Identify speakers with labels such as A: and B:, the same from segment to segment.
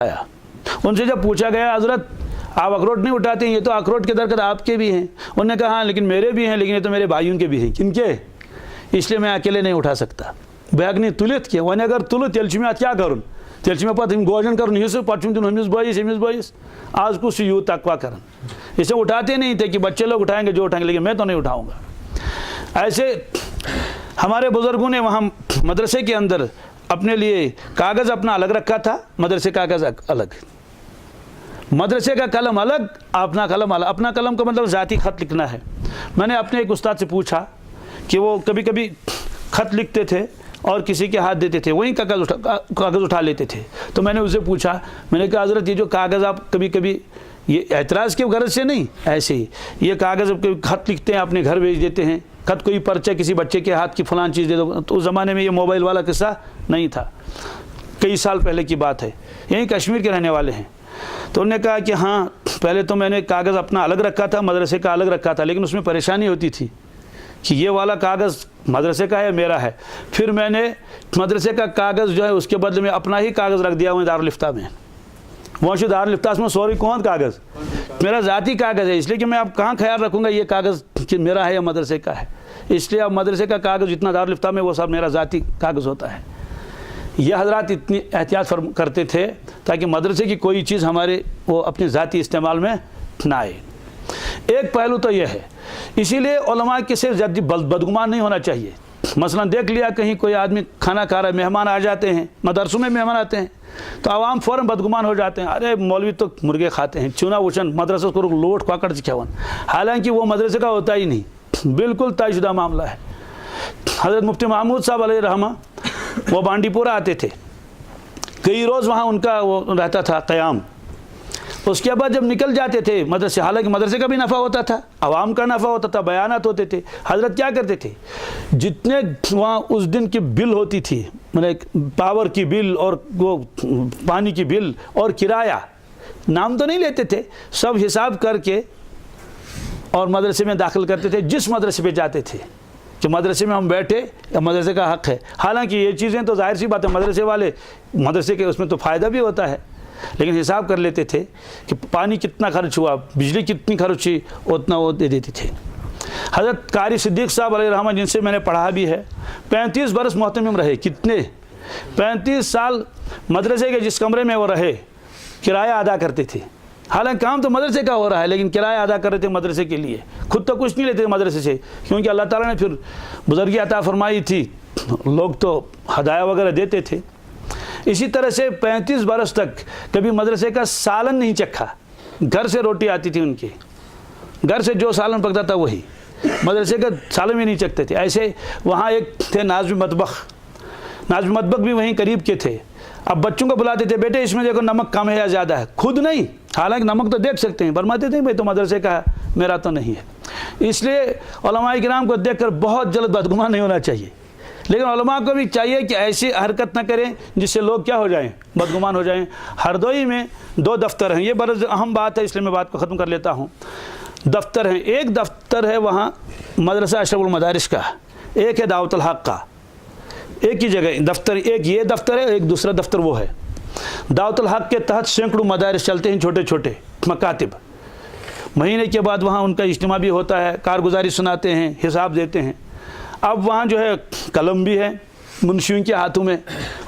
A: आया। उनसे जब पूछा गया हज़रत आप अखरोट नहीं उठाते हैं, ये तो अखरोट के दरख्त आपके भी हैं। उन्होंने कहा हाँ लेकिन मेरे भी हैं, लेकिन ये तो मेरे भाइयों के भी हैं। किनके? इसलिए मैं अकेले नहीं उठा सकता। बैगनी तुलित के वन अगर तुल तेल में क्या करूँ, तेल में पत गोजन कर पचम दिन हमिस बोइस आज कुछ यूँ तकवा करन। इसे उठाते नहीं थे कि बच्चे लोग उठाएंगे जो उठाएंगे, लेकिन मैं तो नहीं उठाऊँगा। ऐसे हमारे बुज़ुर्गों ने वहाँ मदरसे के अंदर अपने लिए कागज़ अपना अलग रखा था, मदरसे कागज़ अलग, मदरसे का कलम अलग, अपना कलम अलग। अपना कलम का मतलब ज़ाती ख़त लिखना है। मैंने अपने एक उस्ताद से पूछा कि वो कभी कभी ख़त लिखते थे और किसी के हाथ देते थे, वहीं कागज़ उठा लेते थे। तो मैंने उससे पूछा, मैंने कहा हज़रत ये जो कागज़ आप कभी कभी ये एतराज़ के गरज से नहीं, ऐसे ही ये कागज़ ख़त लिखते हैं अपने घर भेज देते हैं, ख़त कोई पर्चा किसी बच्चे के हाथ की फ़लान चीज़ दे दो। तो उस ज़माने में ये मोबाइल वाला किस्सा नहीं था, कई साल पहले की बात है, यहीं कश्मीर के रहने वाले हैं। तो उन्होंने कहा कि हाँ पहले तो मैंने कागज़ अपना अलग रखा था, मदरसे का अलग रखा था, लेकिन उसमें परेशानी होती थी कि ये वाला कागज़ मदरसे का है, मेरा है। फिर मैंने मदरसे का कागज़ जो है उसके बदले में अपना ही कागज़ रख दिया वहीं दारुल-इफ्ता में। वहाँ से दारुल-इफ्ता में सॉरी कौन कागज़ मेरा ज़ाती कागज़ है, इसलिए कि मैं अब कहाँ ख्याल रखूँगा ये कागज़ कि मेरा है या मदरसे का है। इसलिए अब मदरसे का कागज़ जितना दारुल-इफ्ता में वो सब मेरा ज़ाती कागज़ होता है। ये हज़रात इतनी एहतियात करते थे ताकि मदरसे की कोई चीज़ हमारे वो अपने ज़ाती इस्तेमाल में ना आए। एक पहलू तो यह है, इसीलिए उलमा के सिर्फ जल्दी बदगुमान नहीं होना चाहिए। मसलन देख लिया कहीं कोई आदमी खाना खा रहा है, मेहमान आ जाते हैं, मदरसों में मेहमान आते हैं तो आवाम फ़ौरन बदगुमान हो जाते हैं, अरे मौलवी तो मुर्गे खाते हैं, चूना वचन मदरसे को लोट पकड़ चिखावन। हालांकि वो मदरसे का होता ही नहीं, बिल्कुल तयशुदा मामला है। हज़रत मुफ्ती महमूद साहब अलैहि रहमा वो बांडीपुरा आते थे, कई रोज़ वहाँ उनका वो रहता था क़याम। उसके बाद जब निकल जाते थे मदरसे, हालांकि मदरसे का भी नफ़ा होता था, आवाम का नफ़ा होता था, बयानात होते थे। हज़रत क्या करते थे, जितने वहाँ उस दिन की बिल होती थी, मतलब पावर की बिल और वो पानी की बिल और किराया, नाम तो नहीं लेते थे, सब हिसाब करके और मदरसे में दाखिल करते थे। जिस मदरसे पे जाते थे कि मदरसे में हम बैठे या मदरसे का हक़ है। हालांकि ये चीज़ें तो ज़ाहिर सी बात है, मदरसे वाले मदरसे के उसमें तो फ़ायदा भी होता है, लेकिन हिसाब कर लेते थे कि पानी कितना खर्च हुआ, बिजली कितनी खर्च हुई, उतना वो दे देते थे। हज़रत कारी सिद्दीक़ साहब अलैहि रहमा जिनसे मैंने पढ़ा भी है, 35 बरस मोहतमिम रहे। कितने? 35 साल मदरसे के जिस कमरे में वो रहे किराया अदा करते थे। हालांकि काम तो मदरसे का हो रहा है, लेकिन किराया अदा कर रहे थे मदरसे के लिए, खुद तो कुछ नहीं लेते थे मदरसे से, क्योंकि अल्लाह ताला ने फिर बुज़ुर्गी अता फरमाई थी, लोग तो हदाया वगैरह देते थे। इसी तरह से 35 बरस तक कभी मदरसे का सालन नहीं चखा। घर से रोटी आती थी उनके, घर से जो सालन पकता था वही, मदरसे का सालन भी नहीं चखते थे। ऐसे वहाँ एक थे नाज़िम मतबख भी वहीं करीब के थे। अब बच्चों को बुलाते थे, बेटे इसमें देखो नमक कम है या ज़्यादा है, खुद नहीं, हालांकि नमक तो देख सकते हैं, फरमाते थे भाई तो मदरसे का है, मेरा तो नहीं है। इसलिए उलमाए किराम को देखकर बहुत जल्द बदगुमान नहीं होना चाहिए, लेकिन उलमा को भी चाहिए कि ऐसी हरकत न करें जिससे लोग क्या हो जाएं, बदगुमान हो जाएं। हरदोई में 2 दफ्तर हैं, ये बड़ी अहम बात है, इसलिए मैं बात को ख़त्म कर लेता हूँ। दफ्तर हैं, एक दफ्तर है वहाँ मदरसा अशरफुल मदारिस का, एक है दावतुल हक़ का, एक ही जगह दफ्तर, एक ये दफ्तर है, एक दूसरा दफ्तर वो है। दावतुल हक़ के तहत सैकड़ों मदारिस चलते हैं, छोटे छोटे मकातिब। महीने के बाद वहाँ उनका इज्तिमा भी होता है, कारगुजारी सुनाते हैं, हिसाब देते हैं। अब वहाँ जो है कलम भी है मुंशियों के हाथों में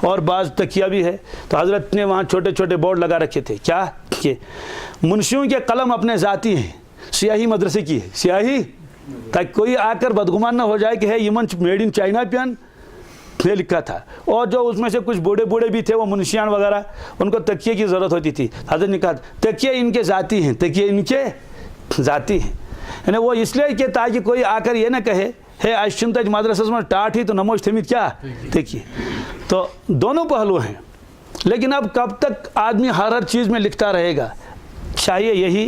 A: और बाज़ तकिया भी है। तो हज़रत ने वहाँ छोटे छोटे बोर्ड लगा रखे थे, क्या कि मुंशियों के कलम अपने ज़ाती हैं, स्याही मदरसे की है, स्याही, ताकि कोई आकर बदगुमान ना हो जाए कि है यमन मेड इन चाइना पियन ये लिखा था। और जो उसमें से कुछ बूढ़े भी थे वो मुंशियान वगैरह, उनको तकिए की ज़रूरत होती थी। हज़रत ने कहा तकिए इनके ज़ाती हैं, तकिए इनके ज़ाती हैं, यानी वो इसलिए कि ताकि कोई आकर ये ना कहे है अश्चिंतज मदरसा में टाट ही तो नमोज थमित क्या देखिए। तो दोनों पहलू हैं, लेकिन अब कब तक आदमी हर चीज़ में लिखता रहेगा। चाहिए यही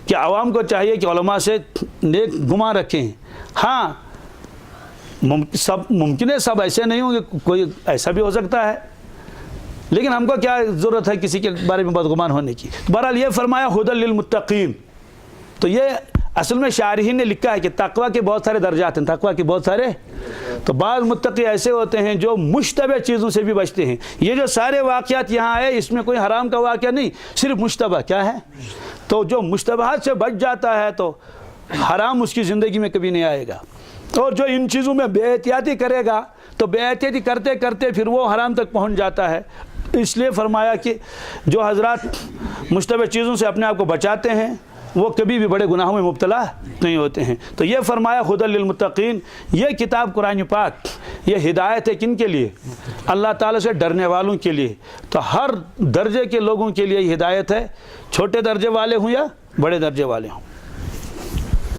A: कि आवाम को चाहिए कि उलमा से नेक गुमान रखें। हाँ सब मुमकिन है, सब ऐसे नहीं होंगे, कोई ऐसा भी हो सकता है, लेकिन हमको क्या ज़रूरत है किसी के बारे में बदगुमान होने की। बहरहाल ये फरमाया हुदल लिल मुत्तकीन, तो ये اصل میں شارحین نے لکھا ہے کہ تقوی کے بہت سارے درجات ہیں، تقوی کے بہت سارے، تو بعض متقی ایسے ہوتے ہیں جو مشتبہ چیزوں سے بھی بچتے ہیں۔ یہ جو سارے واقعات یہاں آئے اس میں کوئی حرام کا واقعہ نہیں، صرف مشتبہ کیا ہے، تو جو مشتبہات سے بچ جاتا ہے تو حرام اس کی زندگی میں کبھی نہیں آئے گا، اور جو ان چیزوں میں بے احتیاطی کرے گا تو بے احتیاطی کرتے کرتے پھر وہ حرام تک پہنچ جاتا ہے۔ اس لیے فرمایا کہ جو حضرات مشتبہ چیزوں سے اپنے آپ کو بچاتے ہیں وہ کبھی بھی بڑے گناہوں میں مبتلا نہیں ہوتے ہیں۔ تو یہ فرمایا ہدی للمتقین، یہ کتاب قرآن پاک یہ ہدایت ہے کن کے لیے؟ اللہ تعالیٰ سے ڈرنے والوں کے لیے۔ تو ہر درجے کے لوگوں کے لیے یہ ہدایت ہے، چھوٹے درجے والے ہوں یا بڑے درجے والے ہوں۔